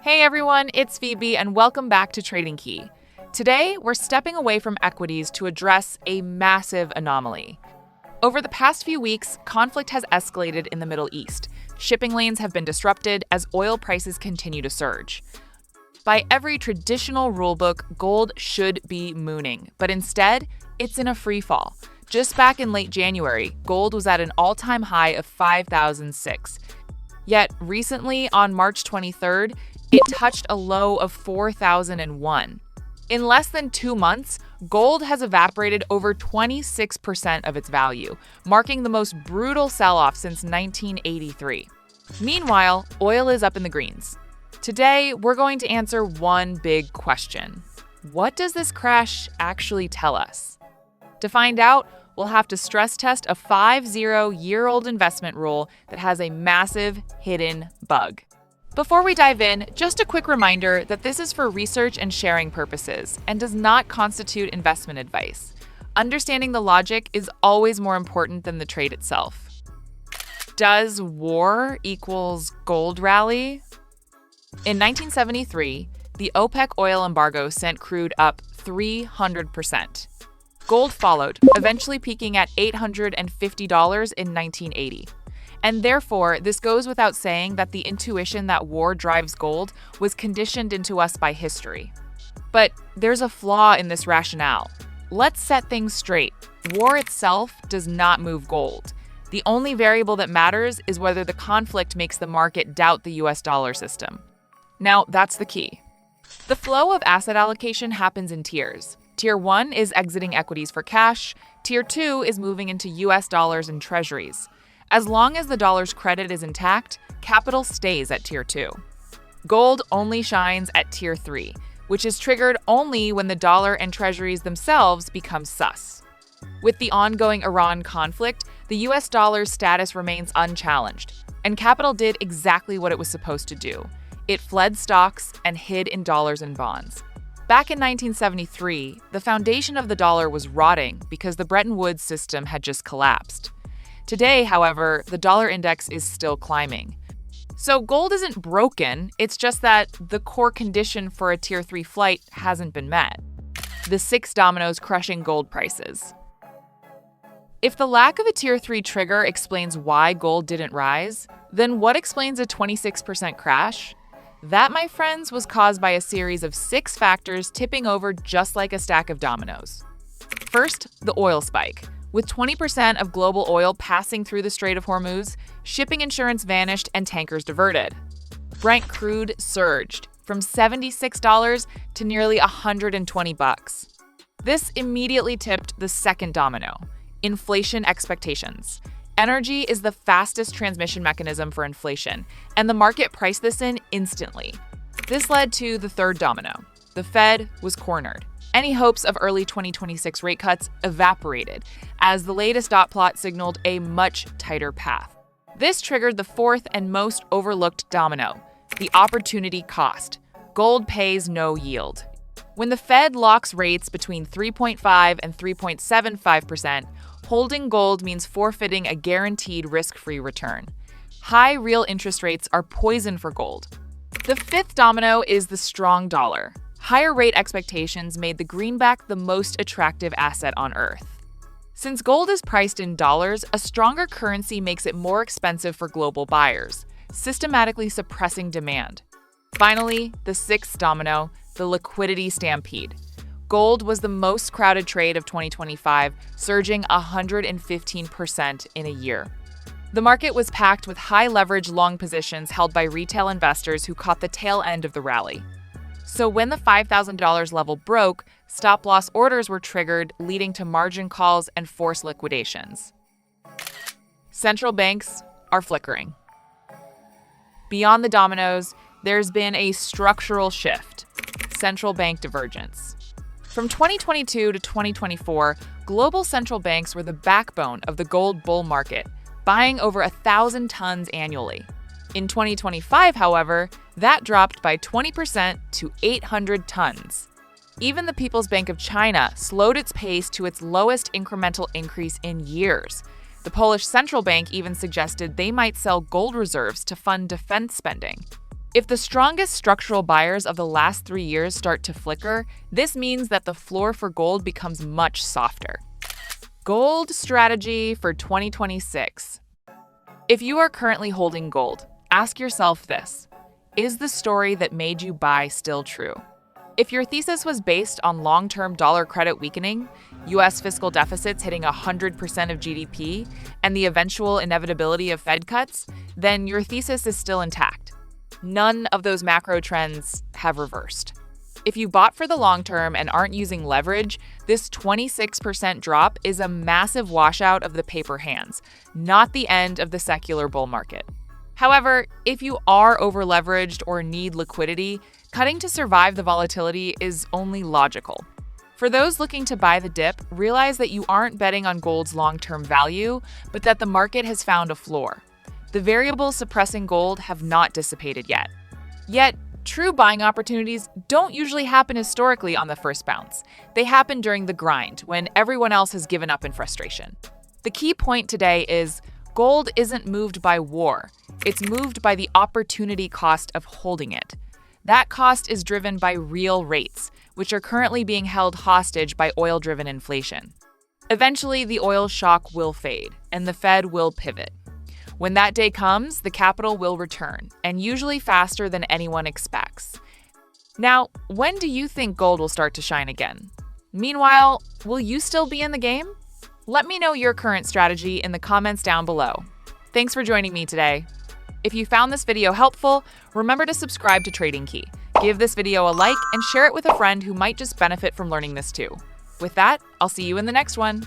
Hey everyone, it's Phoebe and welcome back to TradingKey. Today, we're stepping away from equities to address a massive anomaly. Over the past few weeks, conflict has escalated in the Middle East. Shipping lanes have been disrupted as oil prices continue to surge. By every traditional rulebook, gold should be mooning, but instead, it's in a free fall. Just back in late January, gold was at an all-time high of 5,006. Yet recently, on March 23rd, it touched a low of 4,001. In less than 2 months, gold has evaporated over 26% of its value, marking the most brutal sell-off since 1983. Meanwhile, oil is up in the greens. Today, we're going to answer one big question. What does this crash actually tell us? To find out, we'll have to stress test a 50-year-old investment rule that has a massive hidden bug. Before we dive in, just a quick reminder that this is for research and sharing purposes and does not constitute investment advice. Understanding the logic is always more important than the trade itself. Does war equals gold rally? In 1973, the OPEC oil embargo sent crude up 300%. Gold followed, eventually peaking at $850 in 1980. And therefore, this goes without saying that the intuition that war drives gold was conditioned into us by history. But there's a flaw in this rationale. Let's set things straight. War itself does not move gold. The only variable that matters is whether the conflict makes the market doubt the US dollar system. Now, that's the key. The flow of asset allocation happens in tiers. Tier 1 is exiting equities for cash. Tier 2 is moving into US dollars and treasuries. As long as the dollar's credit is intact, capital stays at Tier 2. Gold only shines at Tier 3, which is triggered only when the dollar and treasuries themselves become sus. With the ongoing Iran conflict, the US dollar's status remains unchallenged, and capital did exactly what it was supposed to do. It fled stocks and hid in dollars and bonds. Back in 1973, the foundation of the dollar was rotting because the Bretton Woods system had just collapsed. Today, however, the dollar index is still climbing. So gold isn't broken, it's just that the core condition for a Tier 3 flight hasn't been met. The 6 dominoes crushing gold prices. If the lack of a Tier 3 trigger explains why gold didn't rise, then what explains a 26% crash? That, my friends, was caused by a series of 6 factors tipping over just like a stack of dominoes. First, the oil spike. With 20% of global oil passing through the Strait of Hormuz, shipping insurance vanished and tankers diverted. Brent crude surged from $76 to nearly $120. This immediately tipped the second domino, inflation expectations. Energy is the fastest transmission mechanism for inflation, and the market priced this in instantly. This led to the third domino. The Fed was cornered. Any hopes of early 2026 rate cuts evaporated, as the latest dot plot signaled a much tighter path. This triggered the fourth and most overlooked domino, the opportunity cost. Gold pays no yield. When the Fed locks rates between 3.5 and 3.75%, holding gold means forfeiting a guaranteed risk-free return. High real interest rates are poison for gold. The fifth domino is the strong dollar. Higher rate expectations made the greenback the most attractive asset on Earth. Since gold is priced in dollars, a stronger currency makes it more expensive for global buyers, systematically suppressing demand. Finally, the sixth domino, the liquidity stampede. Gold was the most crowded trade of 2025, surging 115% in a year. The market was packed with high-leverage long positions held by retail investors who caught the tail end of the rally. So when the $5,000 level broke, stop-loss orders were triggered, leading to margin calls and forced liquidations. Central banks are flickering. Beyond the dominoes, there's been a structural shift: central bank divergence. From 2022 to 2024, global central banks were the backbone of the gold bull market, buying over 1,000 tons annually. In 2025, however, that dropped by 20% to 800 tons. Even the People's Bank of China slowed its pace to its lowest incremental increase in years. The Polish central bank even suggested they might sell gold reserves to fund defense spending. If the strongest structural buyers of the last 3 years start to flicker, this means that the floor for gold becomes much softer. Gold strategy for 2026. If you are currently holding gold, ask yourself this: is the story that made you buy still true? If your thesis was based on long-term dollar credit weakening, U.S. fiscal deficits hitting 100% of GDP, and the eventual inevitability of Fed cuts, then your thesis is still intact. None of those macro trends have reversed. If you bought for the long term and aren't using leverage, this 26% drop is a massive washout of the paper hands, not the end of the secular bull market. However, if you are over-leveraged or need liquidity, cutting to survive the volatility is only logical. For those looking to buy the dip, realize that you aren't betting on gold's long-term value, but that the market has found a floor. The variables suppressing gold have not dissipated yet. Yet, true buying opportunities don't usually happen historically on the first bounce. They happen during the grind, when everyone else has given up in frustration. The key point today is gold isn't moved by war. It's moved by the opportunity cost of holding it. That cost is driven by real rates, which are currently being held hostage by oil-driven inflation. Eventually, the oil shock will fade, and the Fed will pivot. When that day comes, the capital will return, and usually faster than anyone expects. Now, when do you think gold will start to shine again? Meanwhile, will you still be in the game? Let me know your current strategy in the comments down below. Thanks for joining me today. If you found this video helpful, remember to subscribe to TradingKey. Give this video a like and share it with a friend who might just benefit from learning this too. With that, I'll see you in the next one.